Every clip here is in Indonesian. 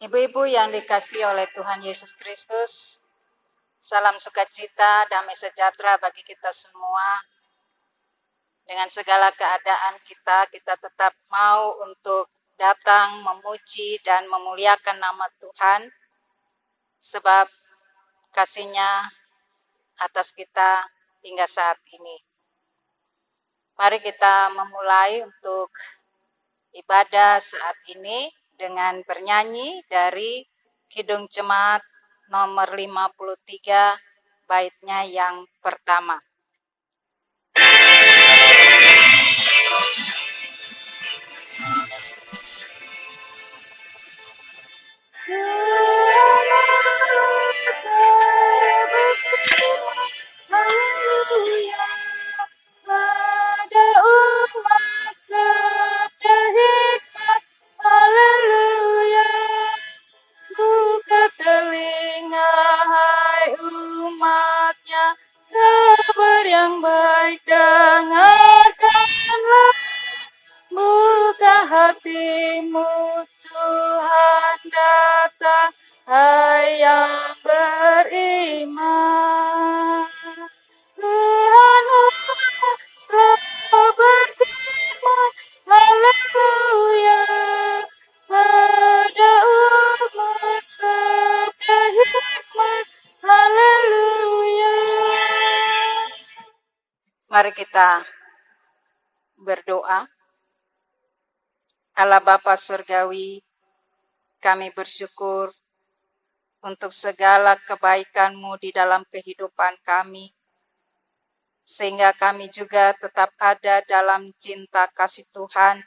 Ibu-ibu yang dikasihi oleh Tuhan Yesus Kristus, salam sukacita, damai sejahtera bagi kita semua. Dengan segala keadaan kita tetap mau untuk datang memuji dan memuliakan nama Tuhan, sebab kasih-Nya atas kita hingga saat ini. Mari kita memulai untuk ibadah saat ini dengan bernyanyi dari Kidung Jemaat nomor 53, baitnya yang pertama. Haleluya, pada umat sabda hikmat. Haleluya, buka telinga hai umatnya, kabar yang baik dengarkanlah. Buka hatimu, Tuhan datang, hai yang beriman. Tuhan telah berfirman, haleluya, pada umat sabda hikmat, haleluya. Mari kita berdoa. Allah Bapa Surgawi, kami bersyukur untuk segala kebaikan-Mu di dalam kehidupan kami, sehingga kami juga tetap ada dalam cinta kasih Tuhan.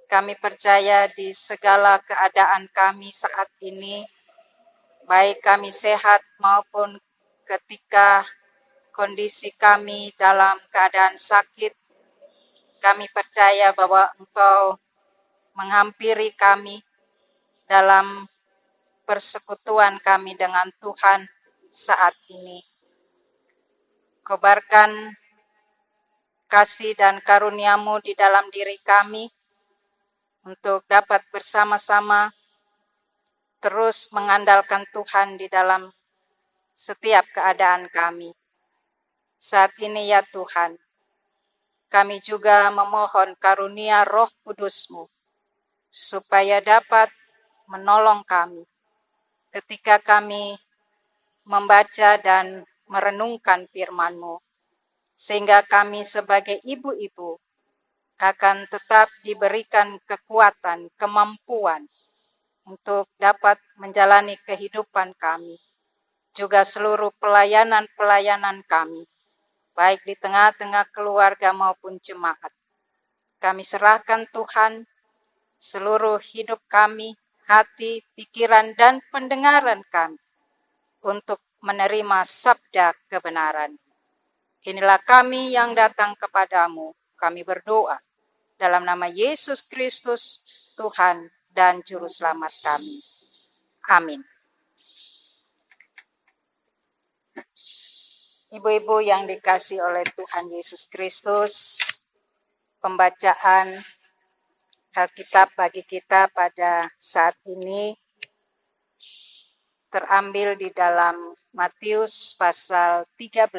Kami percaya di segala keadaan kami saat ini, baik kami sehat maupun ketika kondisi kami dalam keadaan sakit, kami percaya bahwa Engkau menghampiri kami dalam persekutuan kami dengan Tuhan saat ini. Kobarkan kasih dan karunia-Mu di dalam diri kami untuk dapat bersama-sama terus mengandalkan Tuhan di dalam setiap keadaan kami. Saat ini ya Tuhan, kami juga memohon karunia Roh Kudus-Mu supaya dapat menolong kami ketika kami membaca dan merenungkan firman-Mu, sehingga kami sebagai ibu-ibu akan tetap diberikan kekuatan, kemampuan untuk dapat menjalani kehidupan kami, juga seluruh pelayanan-pelayanan kami, baik di tengah-tengah keluarga maupun jemaat. Kami serahkan Tuhan seluruh hidup kami, hati, pikiran, dan pendengaran kami untuk menerima sabda kebenaran. Inilah kami yang datang kepadamu. Kami berdoa dalam nama Yesus Kristus, Tuhan dan Juru Selamat kami. Amin. Ibu-ibu yang dikasihi oleh Tuhan Yesus Kristus, pembacaan Alkitab bagi kita pada saat ini terambil di dalam Matius pasal 13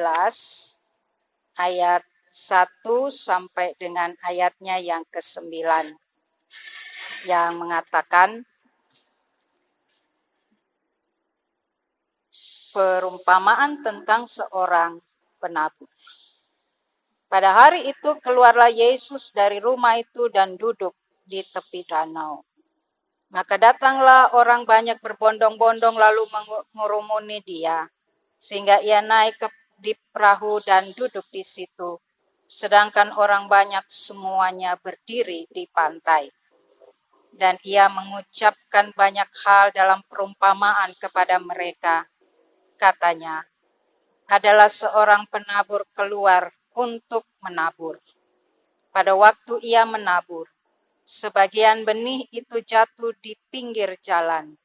ayat 1 sampai dengan ayatnya yang ke-9 yang mengatakan, perumpamaan tentang seorang penabur. Pada hari itu keluarlah Yesus dari rumah itu dan duduk di tepi danau. Maka datanglah orang banyak berbondong-bondong lalu mengurumuni dia, sehingga ia naik di perahu dan duduk di situ, sedangkan orang banyak semuanya berdiri di pantai. Dan ia mengucapkan banyak hal dalam perumpamaan kepada mereka. Katanya, adalah seorang penabur keluar untuk menabur. Pada waktu ia menabur, sebagian benih itu jatuh di pinggir jalan.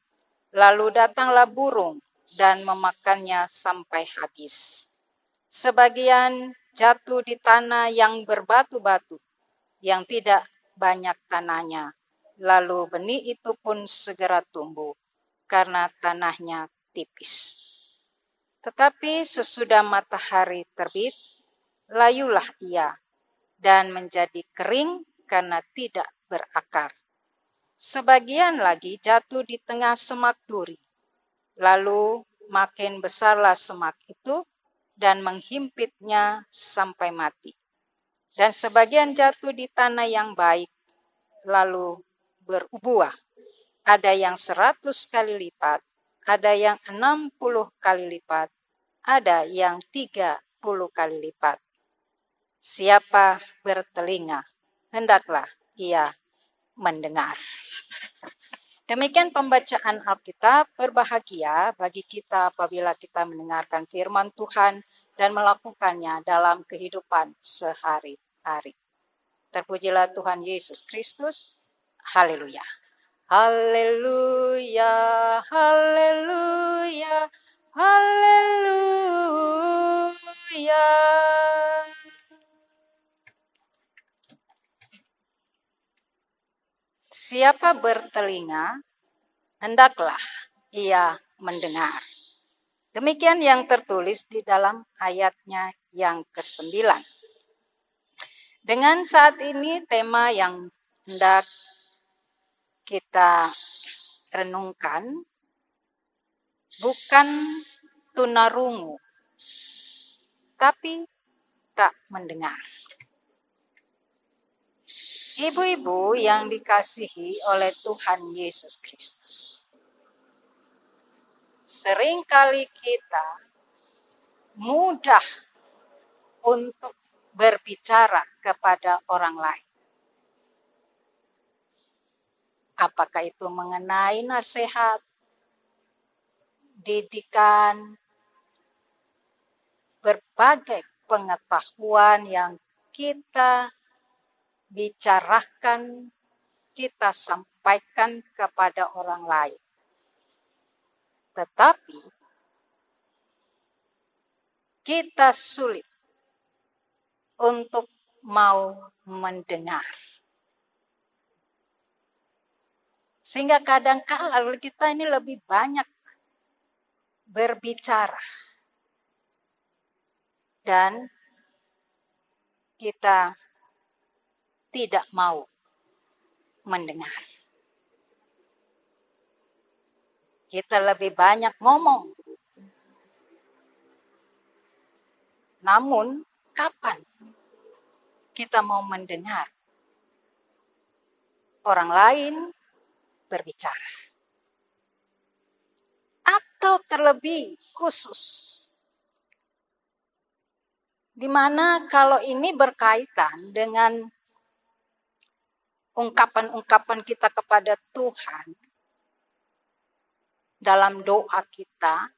Lalu datanglah burung dan memakannya sampai habis. Sebagian jatuh di tanah yang berbatu-batu, yang tidak banyak tanahnya. lalu benih itu pun segera tumbuh, karena tanahnya tipis. Tetapi sesudah matahari terbit, layulah ia, dan menjadi kering karena tidak berakar. Sebagian lagi jatuh di tengah semak duri, lalu makin besarlah semak itu, dan menghimpitnya sampai mati. Dan sebagian jatuh di tanah yang baik, lalu berbuah. Ada yang 100 kali lipat, ada yang 60 kali lipat, ada yang 30 kali lipat. Siapa bertelinga, hendaklah ia mendengar. Demikian pembacaan Alkitab. Berbahagia bagi kita apabila kita mendengarkan firman Tuhan dan melakukannya dalam kehidupan sehari-hari. Terpujilah Tuhan Yesus Kristus. Haleluya. Haleluya, haleluya, haleluya. Siapa bertelinga, hendaklah ia mendengar. Demikian yang tertulis di dalam ayatnya yang ke-9. Dengan saat ini tema yang hendak kita renungkan bukan tunarungu, tapi tak mendengar. Ibu-ibu yang dikasihi oleh Tuhan Yesus Kristus, seringkali kita mudah untuk berbicara kepada orang lain. Apakah itu mengenai nasihat, didikan, berbagai pengetahuan yang kita bicarakan, kita sampaikan kepada orang lain. Tetapi kita sulit untuk mau mendengar. Sehingga kadang-kala kita ini lebih banyak berbicara. Dan kita tidak mau mendengar. Kita lebih banyak ngomong. Namun, kapan kita mau mendengar orang lain berbicara? Atau terlebih khusus, di mana kalau ini berkaitan dengan ungkapan-ungkapan kita kepada Tuhan, dalam doa kita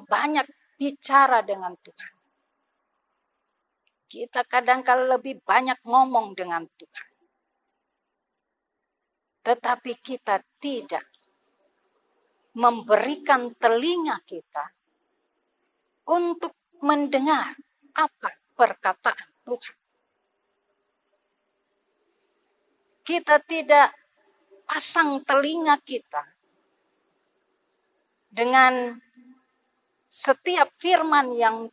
banyak bicara dengan Tuhan. Kita kadang-kala lebih banyak ngomong dengan Tuhan. Tetapi kita tidak memberikan telinga kita untuk mendengar apa perkataan Tuhan. Kita tidak pasang telinga kita dengan setiap firman yang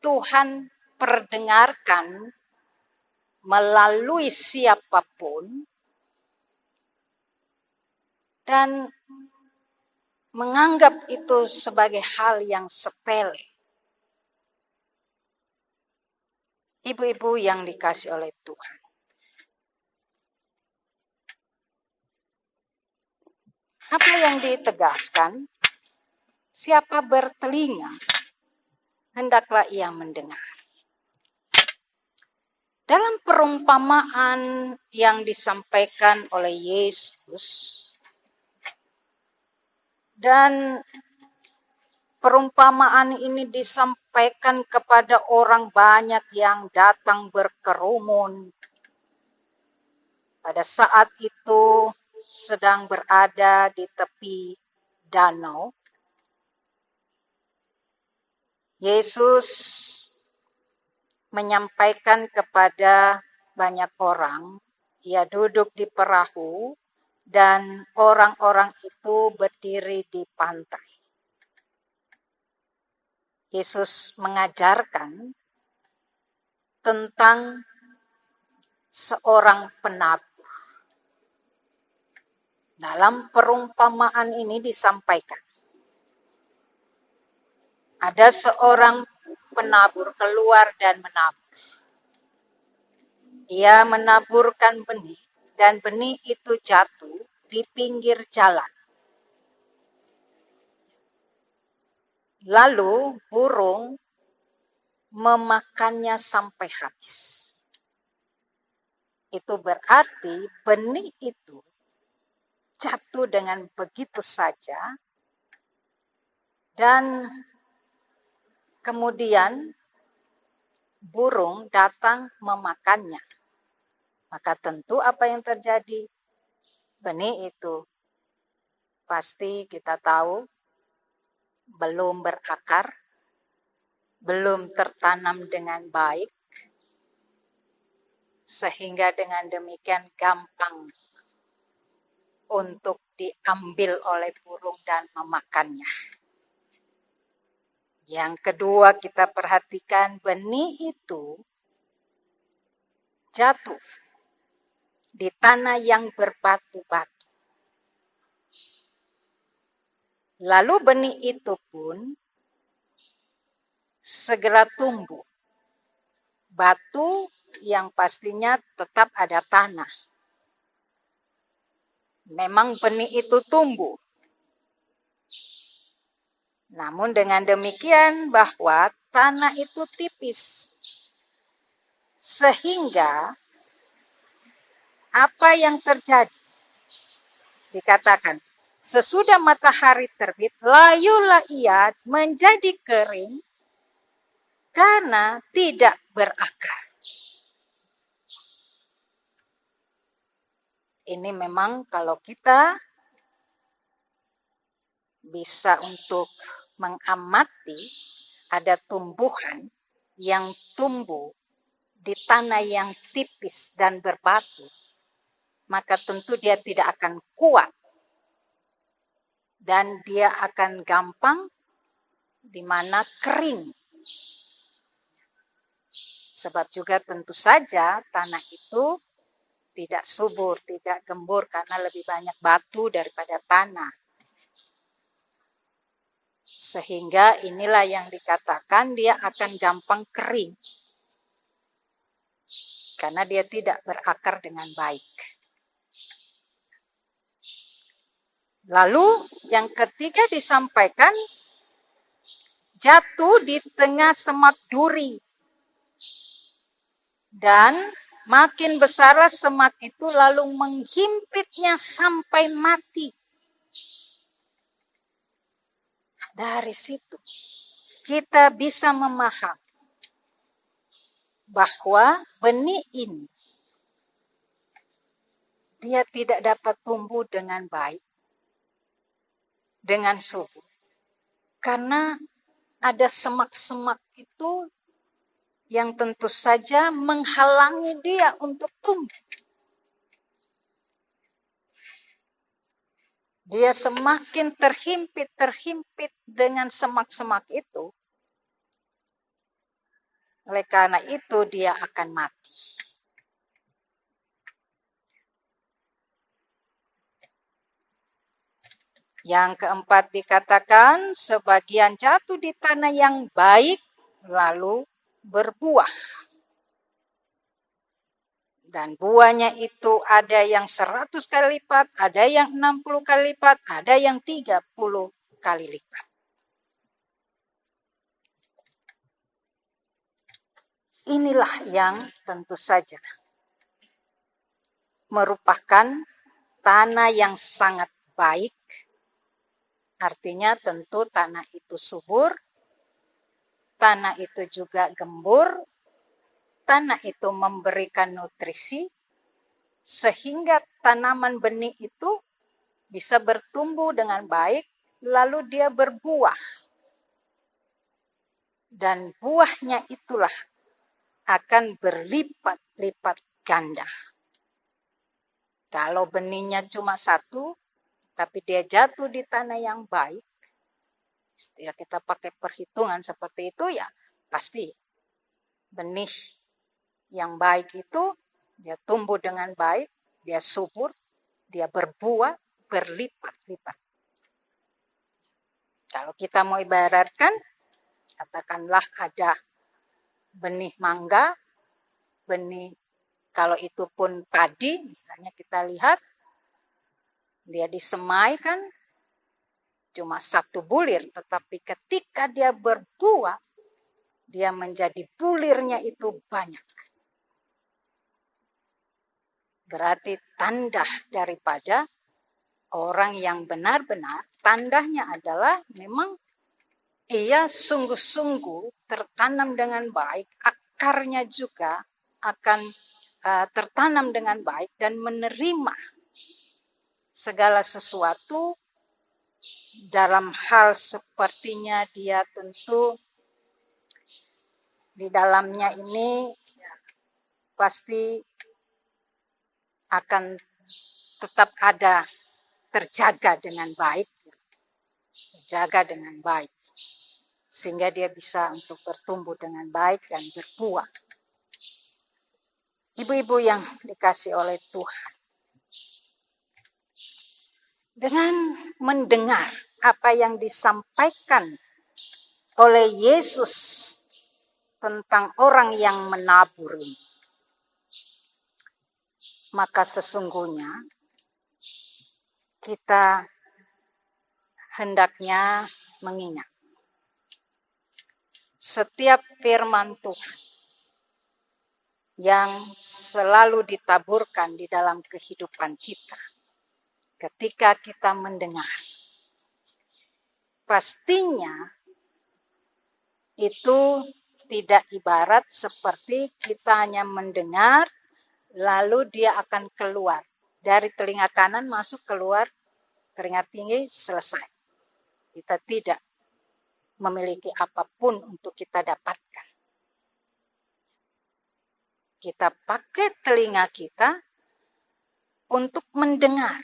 Tuhan perdengarkan melalui siapapun dan menganggap itu sebagai hal yang sepele. Ibu-ibu yang dikasihi oleh Tuhan, apa yang ditegaskan? Siapa bertelinga, hendaklah ia mendengar. Dalam perumpamaan yang disampaikan oleh Yesus, dan perumpamaan ini disampaikan kepada orang banyak yang datang berkerumun. Pada saat itu sedang berada di tepi danau. Yesus menyampaikan kepada banyak orang, ia duduk di perahu, dan orang-orang itu berdiri di pantai. Yesus mengajarkan tentang seorang penabur. Dalam perumpamaan ini disampaikan, ada seorang penabur keluar dan menabur. Ia menaburkan benih, dan benih itu jatuh di pinggir jalan. Lalu burung memakannya sampai habis. Itu berarti benih itu jatuh dengan begitu saja, dan kemudian burung datang memakannya. Maka tentu apa yang terjadi? Benih itu pasti kita tahu belum berakar, belum tertanam dengan baik, sehingga dengan demikian gampang untuk diambil oleh burung dan memakannya. Yang kedua, kita perhatikan benih itu jatuh di tanah yang berbatu-batu. Lalu benih itu pun segera tumbuh. Batu yang pastinya tetap ada tanah. Memang benih itu tumbuh. Namun dengan demikian bahwa tanah itu tipis. Sehingga apa yang terjadi? Dikatakan, sesudah matahari terbit, layulah ia menjadi kering karena tidak berakar. Ini memang kalau kita bisa untuk mengamati ada tumbuhan yang tumbuh di tanah yang tipis dan berbatu, maka tentu dia tidak akan kuat. Dan dia akan gampang di mana kering. Sebab juga tentu saja tanah itu tidak subur, tidak gembur karena lebih banyak batu daripada tanah. Sehingga inilah yang dikatakan dia akan gampang kering. Karena dia tidak berakar dengan baik. Lalu yang ketiga disampaikan, jatuh di tengah semak duri. Dan makin besar semak itu lalu menghimpitnya sampai mati. Dari situ kita bisa memahami bahwa benih ini dia tidak dapat tumbuh dengan baik, dengan subur. Karena ada semak-semak itu yang tentu saja menghalangi dia untuk tumbuh. Dia semakin terhimpit dengan semak-semak itu. Oleh karena itu dia akan mati. Yang keempat dikatakan, sebagian jatuh di tanah yang baik, lalu berbuah. Dan buahnya itu ada yang 100 kali lipat, ada yang 60 kali lipat, ada yang 30 kali lipat. Inilah yang tentu saja merupakan tanah yang sangat baik. Artinya tentu tanah itu subur, tanah itu juga gembur, tanah itu memberikan nutrisi, sehingga tanaman benih itu bisa bertumbuh dengan baik, lalu dia berbuah. Dan buahnya itulah akan berlipat-lipat ganda. Kalau benihnya cuma satu, tapi dia jatuh di tanah yang baik, ya kita pakai perhitungan seperti itu, ya pasti benih yang baik itu dia tumbuh dengan baik, dia subur, dia berbuah, berlipat-lipat. Kalau kita mau ibaratkan, katakanlah ada benih mangga, benih kalau itu pun padi, misalnya kita lihat, dia disemaikan cuma satu bulir, tetapi ketika dia berbuah, dia menjadi bulirnya itu banyak. Berarti tanda daripada orang yang benar-benar, tandanya adalah memang ia sungguh-sungguh tertanam dengan baik, akarnya juga akan tertanam dengan baik dan menerima segala sesuatu. Dalam hal sepertinya dia tentu di dalamnya ini pasti akan tetap ada, terjaga dengan baik, sehingga dia bisa untuk bertumbuh dengan baik dan berbuah. Ibu-ibu yang dikasih oleh Tuhan, dengan mendengar apa yang disampaikan oleh Yesus tentang orang yang menabur ini, maka sesungguhnya kita hendaknya mengingat setiap firman Tuhan yang selalu ditaburkan di dalam kehidupan kita. Ketika kita mendengar, pastinya itu tidak ibarat seperti kita hanya mendengar, lalu dia akan keluar. Dari telinga kanan masuk keluar, telinga tinggi selesai. Kita tidak memiliki apapun untuk kita dapatkan. Kita pakai telinga kita untuk mendengar.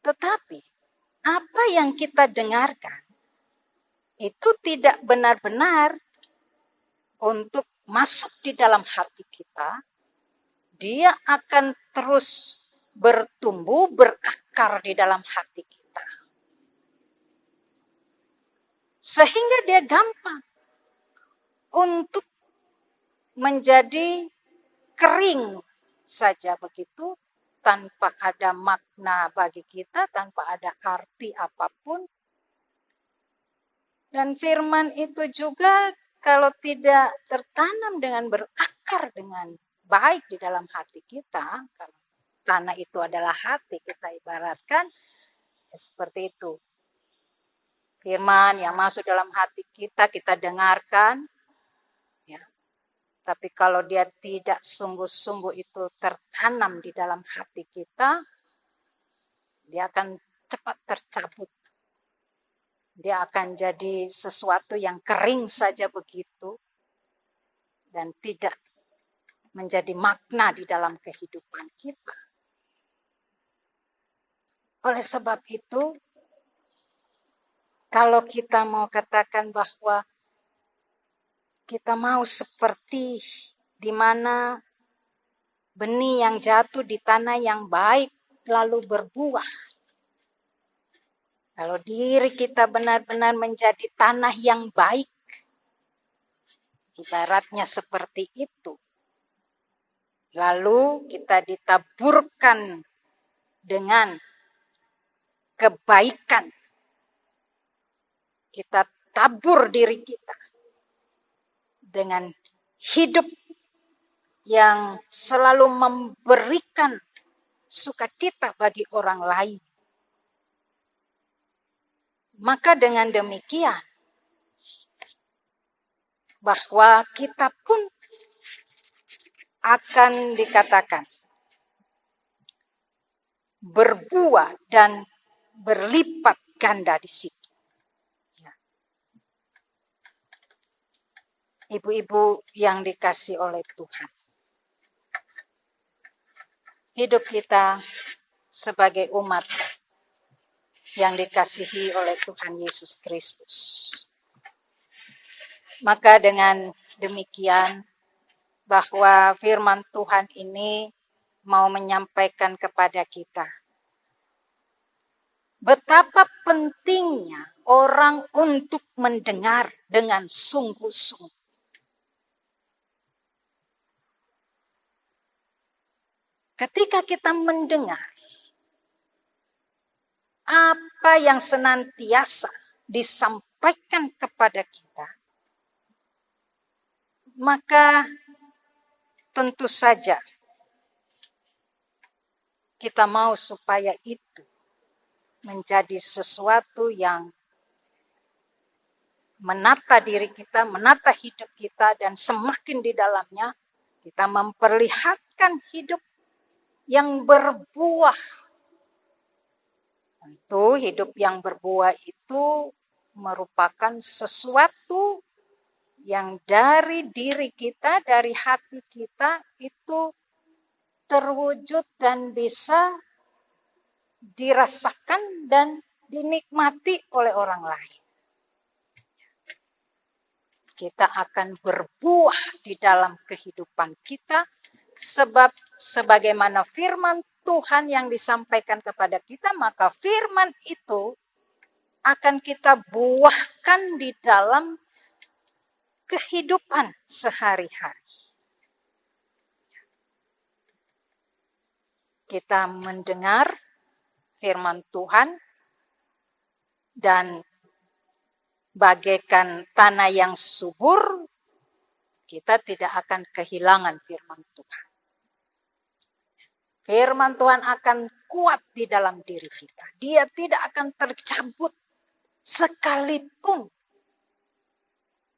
Tetapi apa yang kita dengarkan itu tidak benar-benar untuk masuk di dalam hati kita. Dia akan terus bertumbuh, berakar di dalam hati kita. Sehingga dia gampang untuk menjadi kering saja begitu, tanpa ada makna bagi kita, tanpa ada arti apapun. Dan firman itu juga kalau tidak tertanam dengan berakar dengan baik di dalam hati kita, kalau tanah itu adalah hati, kita ibaratkan seperti itu. Firman yang masuk dalam hati kita, kita dengarkan, ya. Tapi kalau dia tidak sungguh-sungguh itu tertanam di dalam hati kita, dia akan cepat tercabut. Dia akan jadi sesuatu yang kering saja begitu, dan tidak menjadi makna di dalam kehidupan kita. Oleh sebab itu, kalau kita mau katakan bahwa kita mau seperti di mana benih yang jatuh di tanah yang baik lalu berbuah. Kalau diri kita benar-benar menjadi tanah yang baik, ibaratnya seperti itu. Lalu kita ditaburkan dengan kebaikan. Kita tabur diri kita dengan hidup yang selalu memberikan sukacita bagi orang lain. Maka dengan demikian, bahwa kita pun akan dikatakan berbuah dan berlipat ganda di situ. Ibu-ibu yang dikasih oleh Tuhan, hidup kita sebagai umat yang dikasihi oleh Tuhan Yesus Kristus. Maka dengan demikian, bahwa firman Tuhan ini mau menyampaikan kepada kita betapa pentingnya orang untuk mendengar dengan sungguh-sungguh. Ketika kita mendengar apa yang senantiasa disampaikan kepada kita, maka tentu saja kita mau supaya itu menjadi sesuatu yang menata diri kita, menata hidup kita, dan semakin di dalamnya kita memperlihatkan hidup yang berbuah. Tentu hidup yang berbuah itu merupakan sesuatu yang dari diri kita, dari hati kita itu terwujud dan bisa dirasakan dan dinikmati oleh orang lain. Kita akan berbuah di dalam kehidupan kita, sebab sebagaimana firman Tuhan yang disampaikan kepada kita, maka firman itu akan kita buahkan di dalam kehidupan sehari-hari. Kita mendengar firman Tuhan dan bagaikan tanah yang subur, kita tidak akan kehilangan firman Tuhan. Firman Tuhan akan kuat di dalam diri kita. Dia tidak akan tercabut sekalipun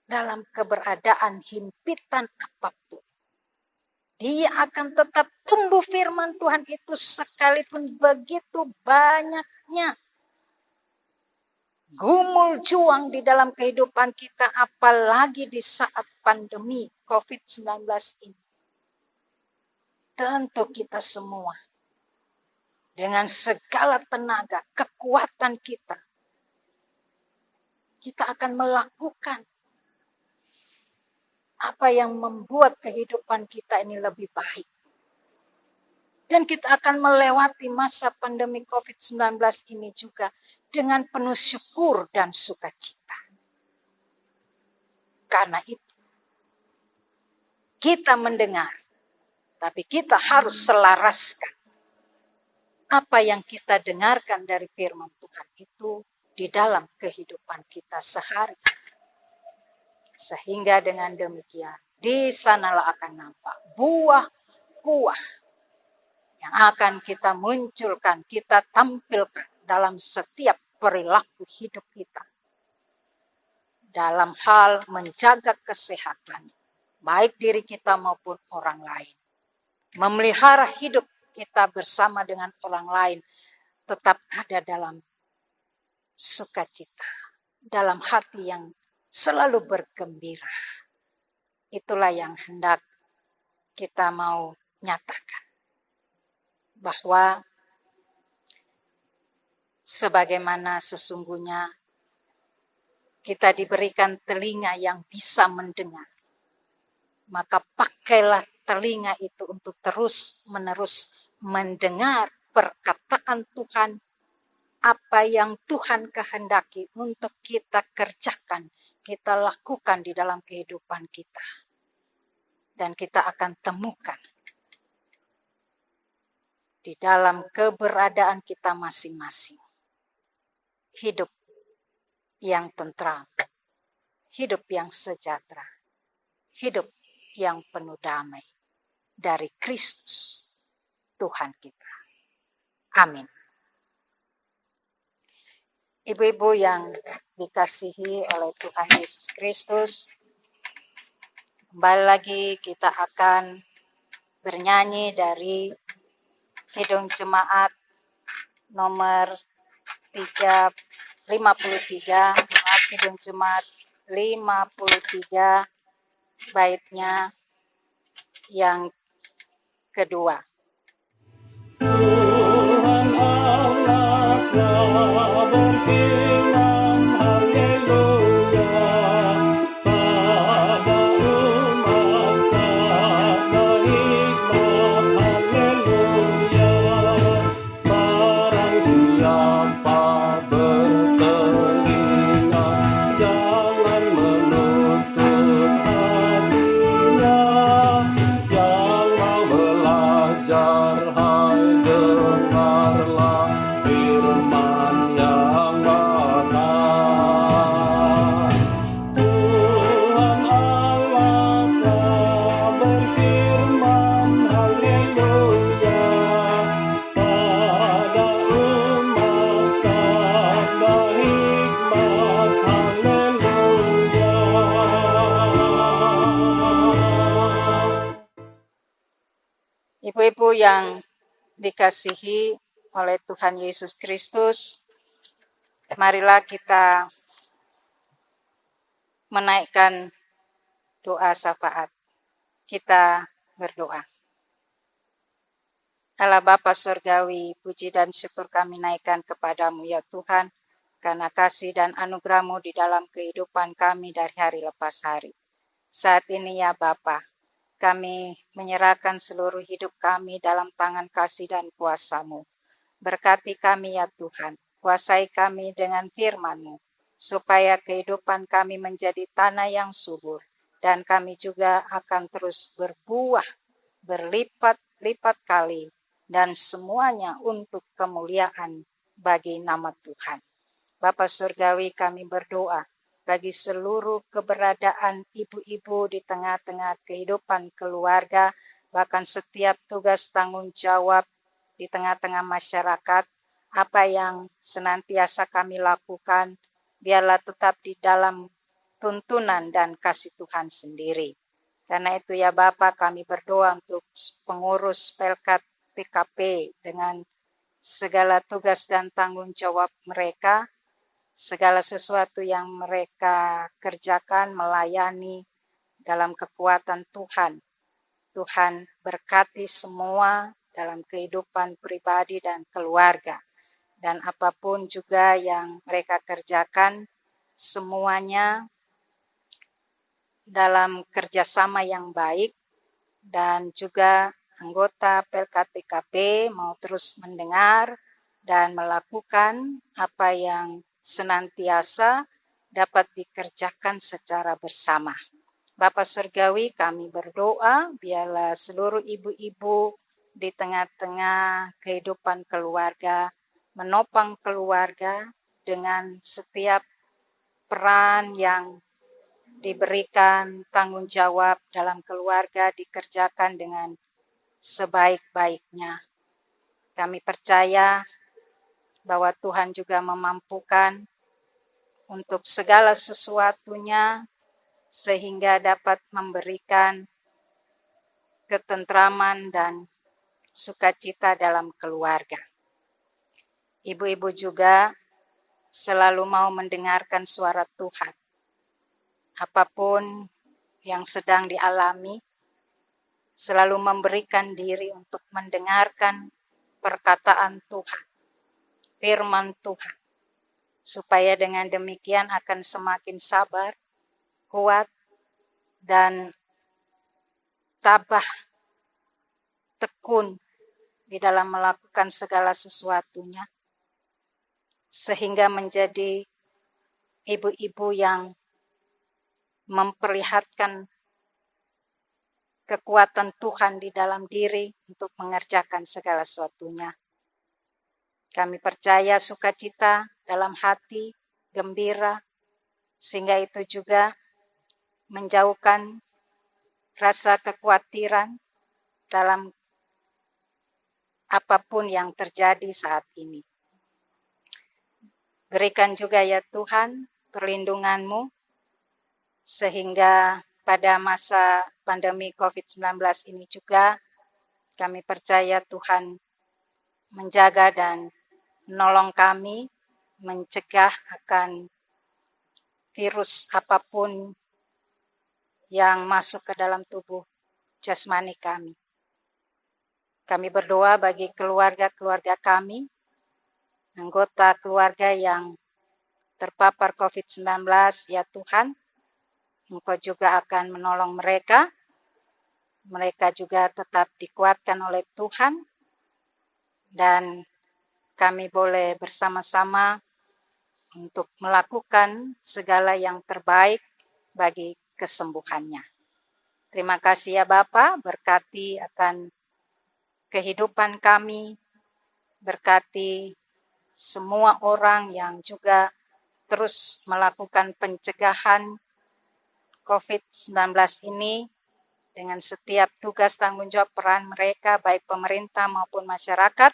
dalam keberadaan himpitan apapun. Dia akan tetap tumbuh firman Tuhan itu sekalipun begitu banyaknya gumul juang di dalam kehidupan kita, apalagi di saat pandemi COVID-19 ini. Tentu kita semua dengan segala tenaga, kekuatan kita akan melakukan apa yang membuat kehidupan kita ini lebih baik. Dan kita akan melewati masa pandemi COVID-19 ini juga dengan penuh syukur dan sukacita. Karena itu, kita mendengar, tapi kita harus selaraskan apa yang kita dengarkan dari firman Tuhan itu di dalam kehidupan kita sehari-hari. Sehingga dengan demikian, di sanalah akan nampak buah-buah yang akan kita munculkan, kita tampilkan dalam setiap perilaku hidup kita. Dalam hal menjaga kesehatan, baik diri kita maupun orang lain. Memelihara hidup kita bersama dengan orang lain, tetap ada dalam sukacita, dalam hati yang selalu bergembira. Itulah yang hendak kita mau nyatakan. Bahwa sebagaimana sesungguhnya kita diberikan telinga yang bisa mendengar, maka pakailah telinga itu untuk terus-menerus mendengar perkataan Tuhan, apa yang Tuhan kehendaki untuk kita kerjakan, kita lakukan di dalam kehidupan kita. Dan kita akan temukan di dalam keberadaan kita masing-masing hidup yang tentram, hidup yang sejahtera, hidup yang penuh damai dari Kristus Tuhan kita. Amin. Ibu-ibu yang dikasihi oleh Tuhan Yesus Kristus, kembali lagi kita akan bernyanyi dari Kidung Jemaat nomor 53, Kidung Jemaat 53, baitnya yang kedua. berfirman haleluya pada umat sabda hikmat haleluya. Barang siapa bertelinga jangan menutup hatinya, yang mau belajar hai dengarlah firman yang benar. Tuhan Allah telah berfirman haleluya pada umat sabda hikmat haleluya. Ibu-ibu yang dikasihi oleh Tuhan Yesus Kristus, marilah kita menaikkan doa syafaat. Kita berdoa. Allah Bapa Surgawi, puji dan syukur kami naikkan kepadamu ya Tuhan, karena kasih dan anugerah-Mu di dalam kehidupan kami dari hari lepas hari. Saat ini ya Bapa, kami menyerahkan seluruh hidup kami dalam tangan kasih dan kuasa-Mu. Berkati kami ya Tuhan, kuasai kami dengan firman-Mu, supaya kehidupan kami menjadi tanah yang subur, dan kami juga akan terus berbuah, berlipat-lipat kali, dan semuanya untuk kemuliaan bagi nama Tuhan. Bapa Surgawi, kami berdoa bagi seluruh keberadaan ibu-ibu di tengah-tengah kehidupan keluarga, bahkan setiap tugas tanggung jawab di tengah-tengah masyarakat, apa yang senantiasa kami lakukan, biarlah tetap di dalam tuntunan dan kasih Tuhan sendiri. Karena itu ya Bapa, kami berdoa untuk pengurus Pelkat PKP dengan segala tugas dan tanggung jawab mereka, segala sesuatu yang mereka kerjakan, melayani dalam kekuatan Tuhan. Tuhan berkati semua dalam kehidupan pribadi dan keluarga. Dan apapun juga yang mereka kerjakan, semuanya dalam kerjasama yang baik, dan juga anggota Pelkat PKP mau terus mendengar dan melakukan apa yang senantiasa dapat dikerjakan secara bersama. Bapa Surgawi, kami berdoa biarlah seluruh ibu-ibu di tengah-tengah kehidupan keluarga menopang keluarga dengan setiap peran yang diberikan, tanggung jawab dalam keluarga dikerjakan dengan sebaik-baiknya. Kami percaya bahwa Tuhan juga memampukan untuk segala sesuatunya sehingga dapat memberikan ketentraman dan sukacita dalam keluarga. Ibu-ibu juga selalu mau mendengarkan suara Tuhan. Apapun yang sedang dialami, selalu memberikan diri untuk mendengarkan perkataan Tuhan, firman Tuhan, supaya dengan demikian akan semakin sabar, kuat, dan tabah, tekun di dalam melakukan segala sesuatunya, sehingga menjadi ibu-ibu yang memperlihatkan kekuatan Tuhan di dalam diri untuk mengerjakan segala sesuatunya. Kami percaya sukacita dalam hati, gembira, sehingga itu juga menjauhkan rasa kekhawatiran dalam apapun yang terjadi saat ini. Berikan juga ya Tuhan perlindungan-Mu, sehingga pada masa pandemi COVID-19 ini juga kami percaya Tuhan menjaga dan menolong kami mencegah akan virus apapun yang masuk ke dalam tubuh jasmani kami. Kami berdoa bagi keluarga-keluarga kami anggota keluarga yang terpapar COVID-19, ya Tuhan, Engkau juga akan menolong mereka. Mereka juga tetap dikuatkan oleh Tuhan, dan kami boleh bersama-sama untuk melakukan segala yang terbaik bagi kesembuhannya. Terima kasih ya Bapa, berkati akan kehidupan kami, berkati semua orang yang juga terus melakukan pencegahan COVID-19 ini dengan setiap tugas tanggung jawab peran mereka, baik pemerintah maupun masyarakat,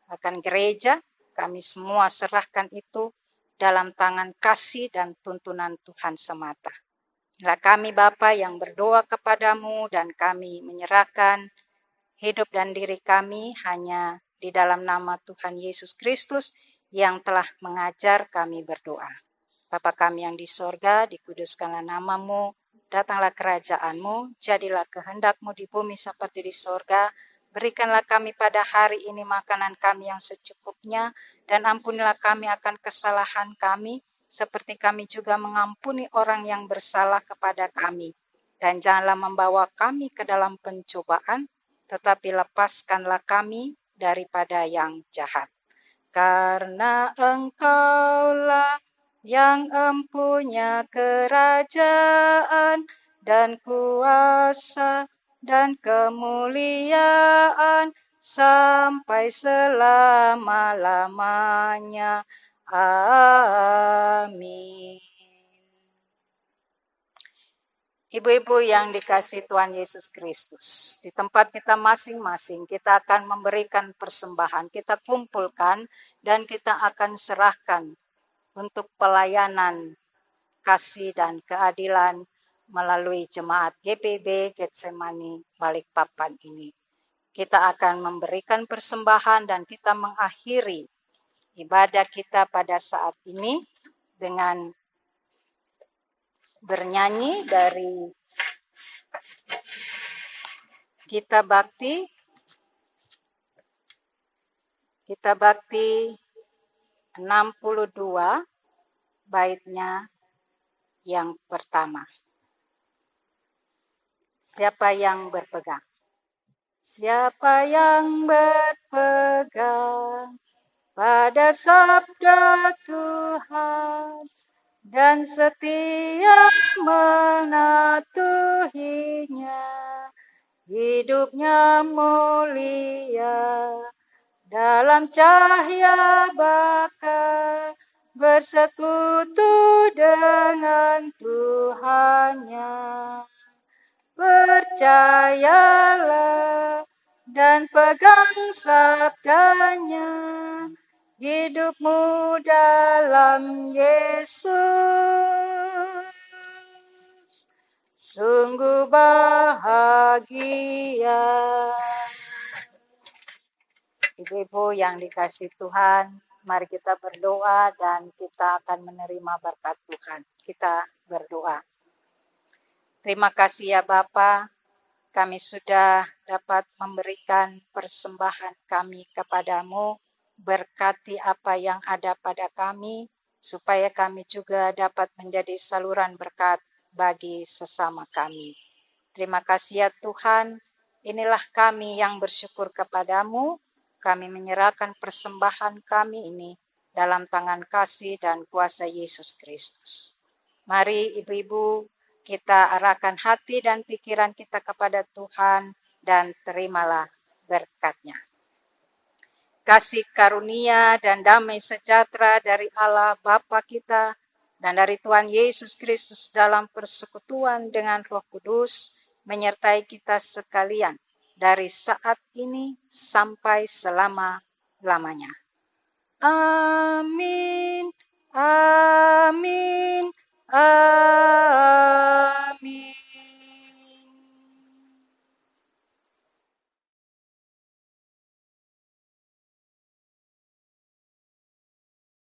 akan gereja. Kami semua serahkan itu dalam tangan kasih dan tuntunan Tuhan semata. Inilah kami Bapa yang berdoa kepadamu, dan kami menyerahkan hidup dan diri kami hanya di dalam nama Tuhan Yesus Kristus yang telah mengajar kami berdoa. Bapa kami yang di sorga, dikuduskanlah namamu, datanglah kerajaanmu, jadilah kehendakmu di bumi seperti di sorga. Berikanlah kami pada hari ini makanan kami yang secukupnya, dan ampunilah kami akan kesalahan kami, seperti kami juga mengampuni orang yang bersalah kepada kami. Dan janganlah membawa kami ke dalam pencobaan, tetapi lepaskanlah kami daripada yang jahat. Karena Engkaulah yang empunya kerajaan dan kuasa dan kemuliaan sampai selama-lamanya. Amin. Ibu-ibu yang dikasihi Tuhan Yesus Kristus, di tempat kita masing-masing kita akan memberikan persembahan, kita kumpulkan dan kita akan serahkan untuk pelayanan kasih dan keadilan melalui jemaat GPB Getsemani Balikpapan ini. Kita akan memberikan persembahan dan kita mengakhiri ibadah kita pada saat ini dengan bernyanyi dari Gita Bakti 62, baitnya yang pertama. Siapa yang berpegang? Siapa yang berpegang pada sabda Tuhan dan setia menatuhinya, hidupnya mulia dalam cahaya bakar, bersekutu dengan Tuhannya. Percayalah dan pegang sabdanya, hidupmu dalam Yesus sungguh bahagia. Ibu-ibu yang dikasihi Tuhan, mari kita berdoa dan kita akan menerima berkat Tuhan. Kita berdoa. Terima kasih ya Bapa, kami sudah dapat memberikan persembahan kami kepadamu. Berkati apa yang ada pada kami, supaya kami juga dapat menjadi saluran berkat bagi sesama kami. Terima kasih ya Tuhan, inilah kami yang bersyukur kepadamu. Kami menyerahkan persembahan kami ini dalam tangan kasih dan kuasa Yesus Kristus. Mari ibu-ibu, kita arahkan hati dan pikiran kita kepada Tuhan dan terimalah berkat-Nya. Kasih karunia dan damai sejahtera dari Allah Bapa kita dan dari Tuhan Yesus Kristus dalam persekutuan dengan Roh Kudus menyertai kita sekalian dari saat ini sampai selama-lamanya. Amin.